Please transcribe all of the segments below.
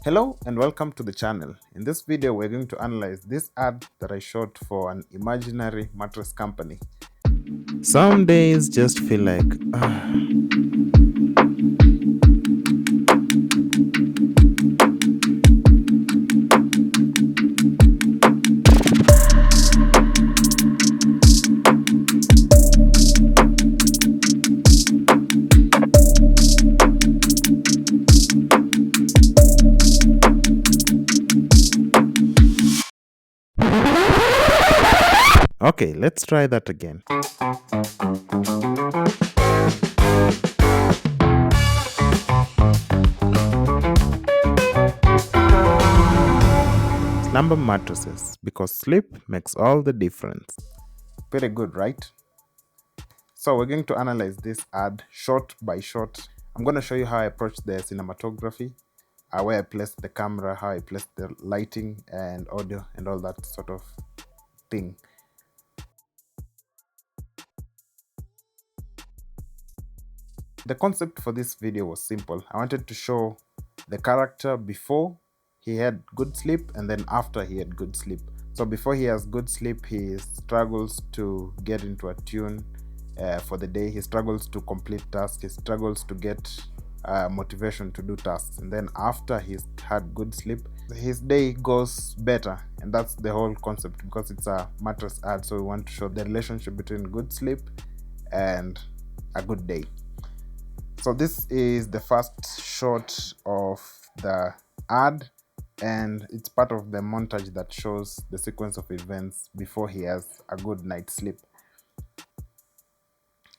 Hello and welcome to the channel. In this video we're going to analyze this ad that I shot for an imaginary mattress company. Some days just feel like Okay, let's try that again. Slumber mattresses, because sleep makes all the difference. Pretty good, right? So we're going to analyze this ad shot by shot. I'm going to show you how I approach the cinematography, where I placed the camera, how I placed the lighting and audio and all that sort of thing. The concept for this video was simple. I wanted to show the character before he had good sleep and then after he had good sleep. So before he has good sleep, he struggles to get into a tune for the day. He struggles to complete tasks. He struggles to get motivation to do tasks. And then after he's had good sleep, his day goes better. And that's the whole concept, because it's a mattress ad. So we want to show the relationship between good sleep and a good day. So this is the first shot of the ad, and it's part of the montage that shows the sequence of events before he has a good night's sleep.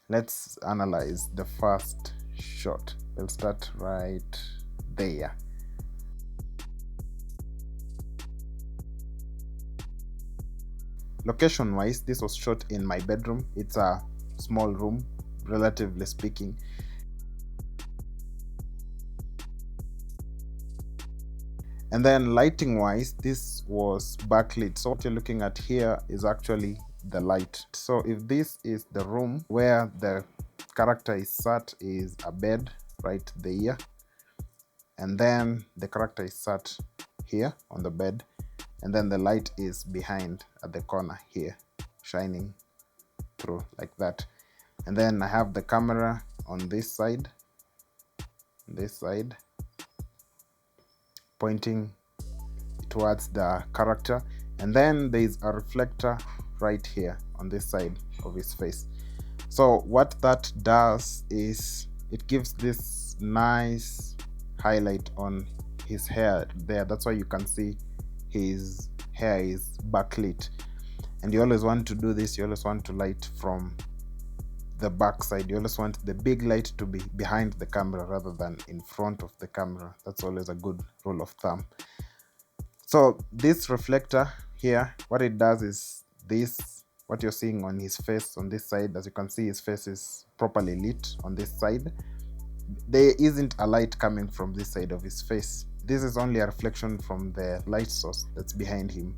Let's analyze the first shot. We'll start right there. Location wise, this was shot in my bedroom. It's a small room, relatively speaking. And then lighting wise, this was backlit. So what you're looking at here is actually the light. So if this is the room where the character is sat, is a bed right there, and then the character is sat here on the bed, and then the light is behind at the corner here, shining through like that. And then I have the camera on this side, pointing towards the character, and then there is a reflector right here on this side of his face. So what that does is it gives this nice highlight on his hair there. That's why you can see his hair is backlit, and you always want to do this. You always want to light from the back side. You always want the big light to be behind the camera rather than in front of the camera. That's always a good rule of thumb. So this reflector here, what it does is this, what you're seeing on his face on this side, as you can see, his face is properly lit on this side. There isn't a light coming from this side of his face. This is only a reflection from the light source that's behind him.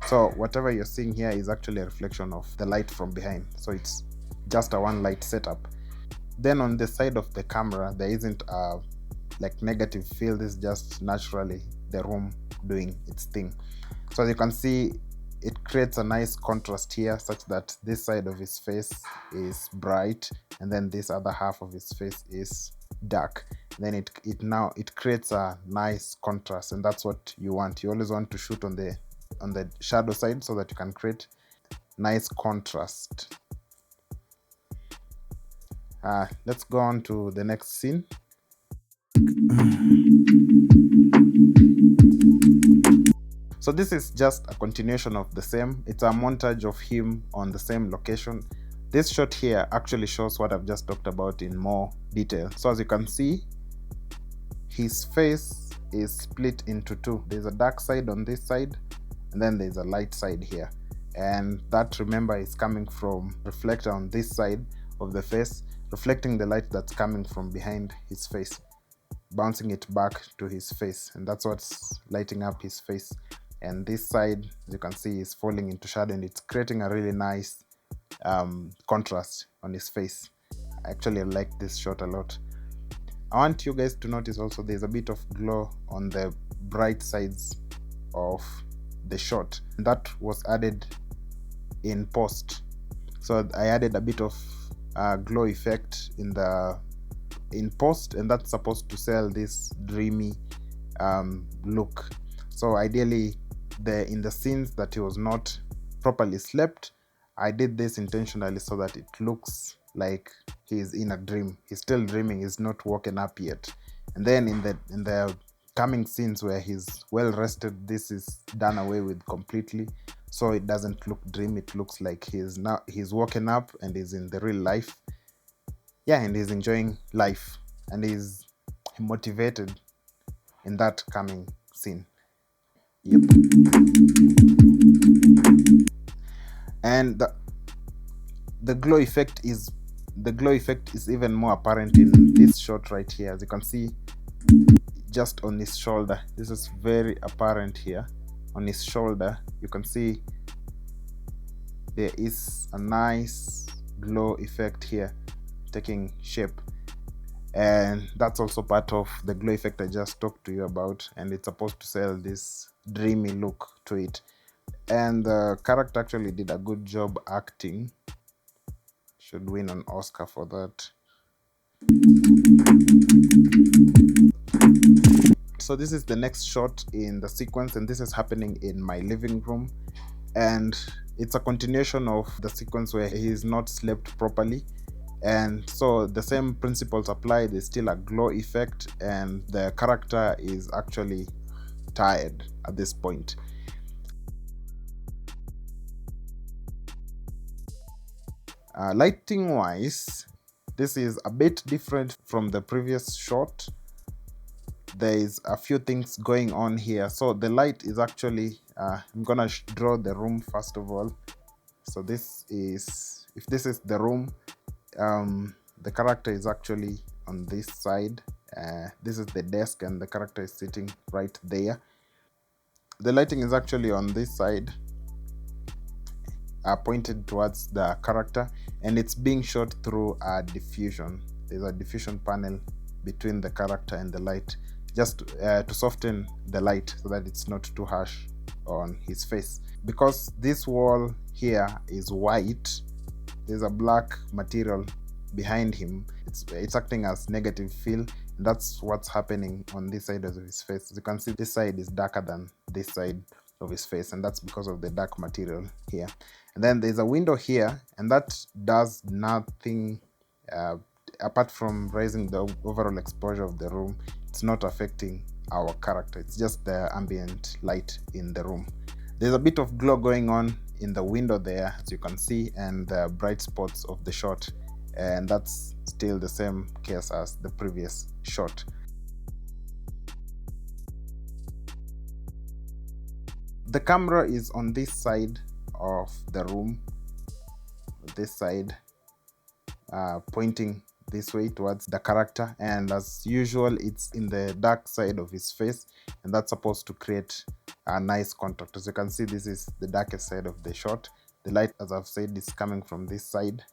So whatever you're seeing here is actually a reflection of the light from behind. So it's just a one light setup. Then on the side of the camera, there isn't a like negative field. It's just naturally the room doing its thing. So as you can see, it creates a nice contrast here, such that this side of his face is bright and then this other half of his face is dark. Then it creates a nice contrast, and that's what you want. You always want to shoot on the shadow side so that you can create nice contrast. Let's go on to the next scene. So this is just a continuation of the same. It's a montage of him on the same location. This shot here actually shows what I've just talked about in more detail. So as you can see, his face is split into two. There's a dark side on this side, and then there's a light side here. And that, remember, is coming from reflector on this side of the face, reflecting the light that's coming from behind his face, bouncing it back to his face, and that's what's lighting up his face. And this side, as you can see, is falling into shadow, and it's creating a really nice contrast on his face. I actually like this shot a lot. I want you guys to notice also there's a bit of glow on the bright sides of the shot. That was added in post. So I added a bit of glow effect in post, and that's supposed to sell this dreamy look. So ideally, in the scenes that he was not properly slept, I did this intentionally so that it looks like he's in a dream. He's still dreaming, he's not woken up yet. And then in the coming scenes where he's well rested, this is done away with completely, so it doesn't look dream. It looks like he's woken up and is in the real life. Yeah, and he's enjoying life and he's motivated in that coming scene. Yep. And the glow effect is even more apparent in this shot right here. As you can see, just on his shoulder, this is very apparent here. On his shoulder, you can see there is a nice glow effect here taking shape, and that's also part of the glow effect I just talked to you about, and it's supposed to sell this dreamy look to it. And the character actually did a good job acting. Should win an Oscar for that. So this is the next shot in the sequence, and this is happening in my living room, and it's a continuation of the sequence where he's not slept properly. And so the same principles apply. There's still a glow effect, and the character is actually tired at this point. Lighting wise, this is a bit different from the previous shot. There is a few things going on here. So the light is actually I'm gonna draw the room first of all. So if this is the room, the character is actually on this side. This is the desk and the character is sitting right there. The lighting is actually on this side, pointed towards the character, and it's being shot through a diffusion. There's a diffusion panel between the character and the light, just to soften the light so that it's not too harsh on his face. Because this wall here is white, there's a black material behind him. It's acting as negative fill, and that's what's happening on this side of his face. As you can see, this side is darker than this side of his face, and that's because of the dark material here. And then there's a window here, and that does nothing apart from raising the overall exposure of the room. It's not affecting our character, it's just the ambient light in the room. There's a bit of glow going on in the window there, as you can see, and the bright spots of the shot, and that's still the same case as the previous shot. The camera is on this side of the room, this side, pointing this way towards the character, and as usual it's in the dark side of his face, and that's supposed to create a nice contrast. As you can see, this is the darkest side of the shot. The light, as I've said, is coming from this side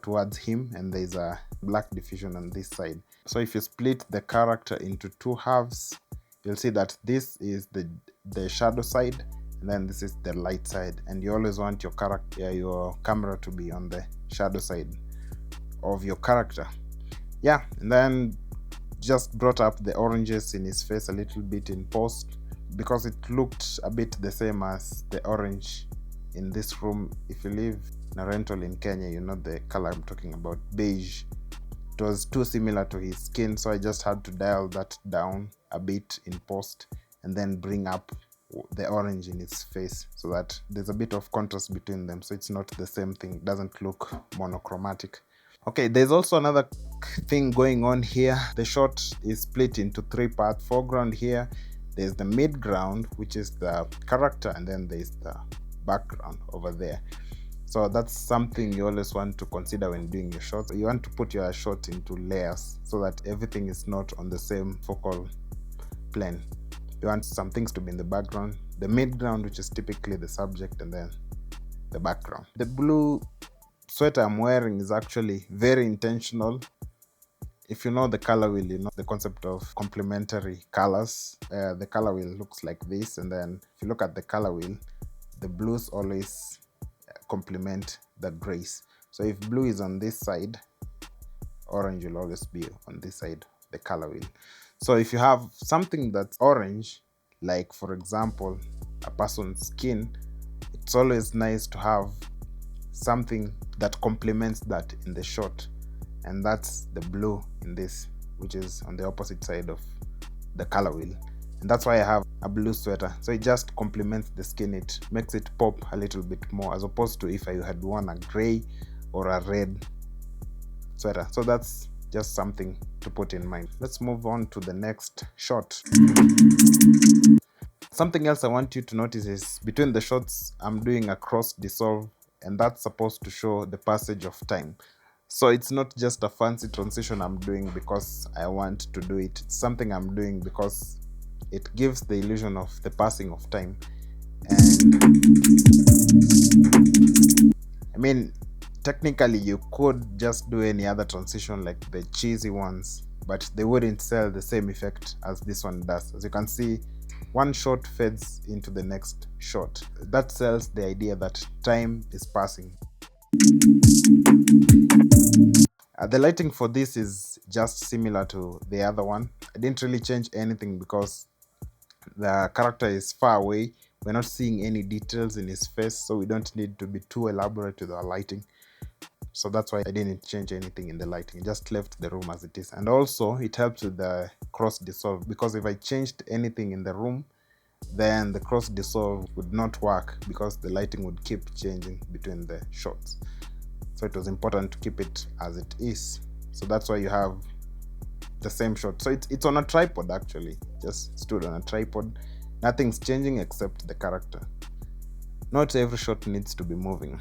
towards him, and there's a black diffusion on this side. So if you split the character into two halves, you'll see that this is the shadow side, and then this is the light side, and you always want your camera to be on the shadow side of your character. Yeah, and then just brought up the oranges in his face a little bit in post, because it looked a bit the same as the orange in this room. If you live in a rental in Kenya, you know the color I'm talking about, beige. It was too similar to his skin, so I just had to dial that down a bit in post and then bring up the orange in his face so that there's a bit of contrast between them, so it's not the same thing, it doesn't look monochromatic. Okay, there's also another thing going on here. The shot is split into three parts. Foreground here, there's the midground, which is the character, and then there's the background over there. So that's something you always want to consider when doing your shots. You want to put your shot into layers so that everything is not on the same focal plane. You want some things to be in the background, the midground, which is typically the subject, and then the background. The blue sweater I'm wearing is actually very intentional. If you know the color wheel, you know the concept of complementary colors. The color wheel looks like this, and then if you look at the color wheel, the blues always complement the grays. So if blue is on this side, orange will always be on this side, the color wheel. So if you have something that's orange, like for example a person's skin, it's always nice to have something that complements that in the shot, and that's the blue in this, which is on the opposite side of the color wheel. And that's why I have a blue sweater, so it just complements the skin, it makes it pop a little bit more, as opposed to if I had worn a gray or a red sweater. So that's just something to put in mind. Let's move on to the next shot. Something else I want you to notice is between the shots I'm doing a cross dissolve, and that's supposed to show the passage of time. So it's not just a fancy transition I'm doing because I want to do it. It's something I'm doing because it gives the illusion of the passing of time. And I mean, technically you could just do any other transition like the cheesy ones, but they wouldn't sell the same effect as this one does. As you can see, one shot fades into the next shot. That sells the idea that time is passing. The lighting for this is just similar to the other one. I didn't really change anything because the character is far away. We're not seeing any details in his face, so we don't need to be too elaborate with our lighting. So that's why I didn't change anything in the lighting, just left the room as it is. And also it helps with the cross dissolve, because if I changed anything in the room, then the cross dissolve would not work because the lighting would keep changing between the shots. So it was important to keep it as it is. So that's why you have the same shot. So it's on a tripod actually, just stood on a tripod. Nothing's changing except the character. Not every shot needs to be moving.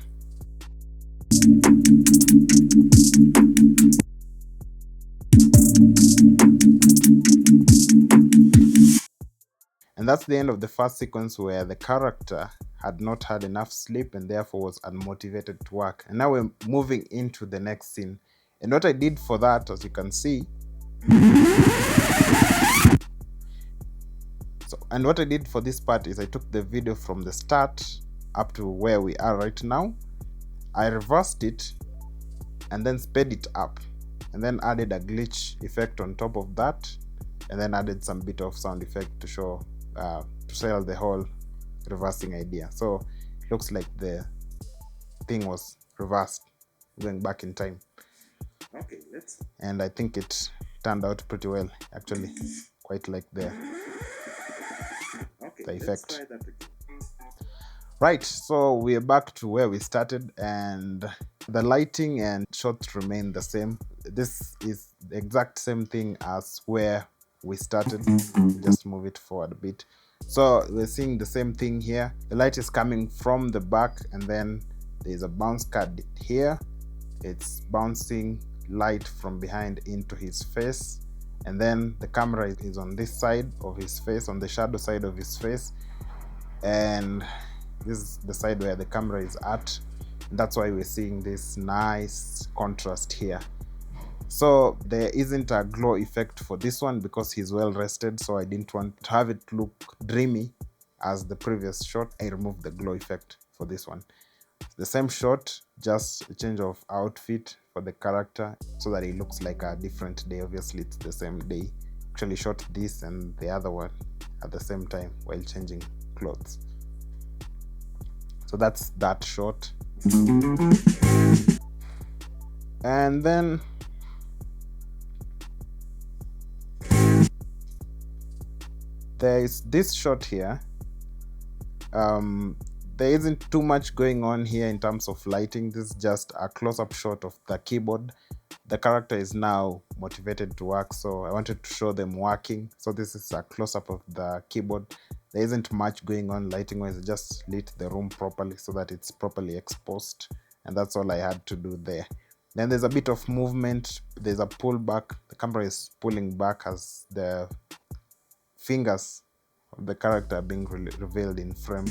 And that's the end of the first sequence where the character had not had enough sleep and therefore was unmotivated to work. And now we're moving into the next scene. And what I did for that, as you can see, and what I did for this part is I took the video from the start up to where we are right now. I reversed it and then sped it up, and then added a glitch effect on top of that, and then added some bit of sound effect to show to sell the whole reversing idea. So it looks like the thing was reversed, going back in time. Okay, and I think it turned out pretty well actually, quite like the effect. Right, so we're back to where we started, and the lighting and shots remain the same. This is the exact same thing as where we started. Just move it forward a bit. So we're seeing the same thing here. The light is coming from the back, and then there's a bounce card here. It's bouncing light from behind into his face, and then the camera is on this side of his face, on the shadow side of his face, and this is the side where the camera is at. That's why we're seeing this nice contrast here. So there isn't a glow effect for this one because he's well rested, so I didn't want to have it look dreamy as the previous shot. I removed the glow effect for this one. The same shot, just a change of outfit for the character so that it looks like a different day. Obviously it's the same day. Actually shot this and the other one at the same time while changing clothes. So that's that shot. And then there is this shot here. There isn't too much going on here in terms of lighting. This is just a close-up shot of the keyboard. The character is now motivated to work, so I wanted to show them working. So this is a close-up of the keyboard. There isn't much going on lighting wise. I just lit the room properly so that it's properly exposed, and that's all I had to do there. Then there's a bit of movement. There's a pull back. The camera is pulling back as the fingers of the character being revealed in frame.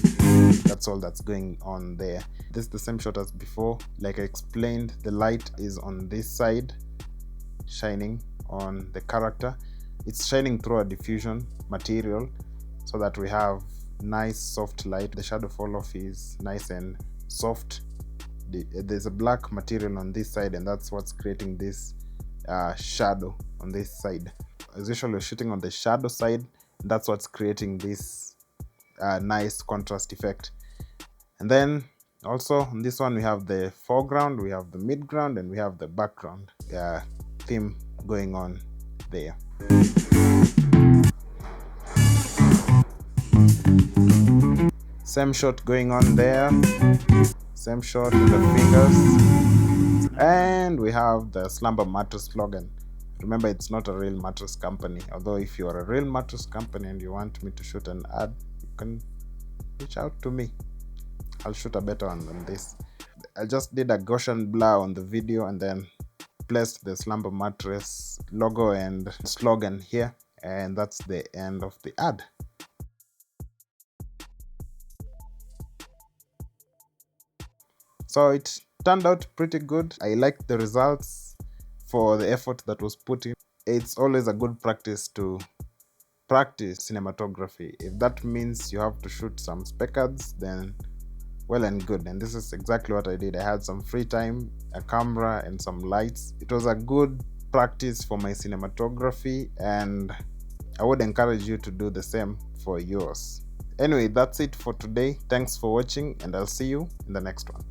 That's all that's going on there. This is the same shot as before. Like I explained, the light is on this side, shining on the character. It's shining through a diffusion material so that we have nice soft light. The shadow fall off is nice and soft. There's a black material on this side, and that's what's creating this shadow on this side. As usual, we're shooting on the shadow side, and that's what's creating this nice contrast effect. And then also on this one, we have the foreground, we have the midground, and we have the background theme going on there. Same shot going on there, same shot with the fingers. And we have the Slumber Mattress slogan. Remember, it's not a real mattress company, although if you are a real mattress company and you want me to shoot an ad, you can reach out to me. I'll shoot a better one than this. I just did a Gaussian blur on the video and then placed the Slumber Mattress logo and slogan here, and that's the end of the ad. So it turned out pretty good. I liked the results for the effort that was put in. It's always a good practice to practice cinematography. If that means you have to shoot some spec ads, then well and good. And this is exactly what I did. I had some free time, a camera, and some lights. It was a good practice for my cinematography, and I would encourage you to do the same for yours. Anyway, that's it for today. Thanks for watching, and I'll see you in the next one.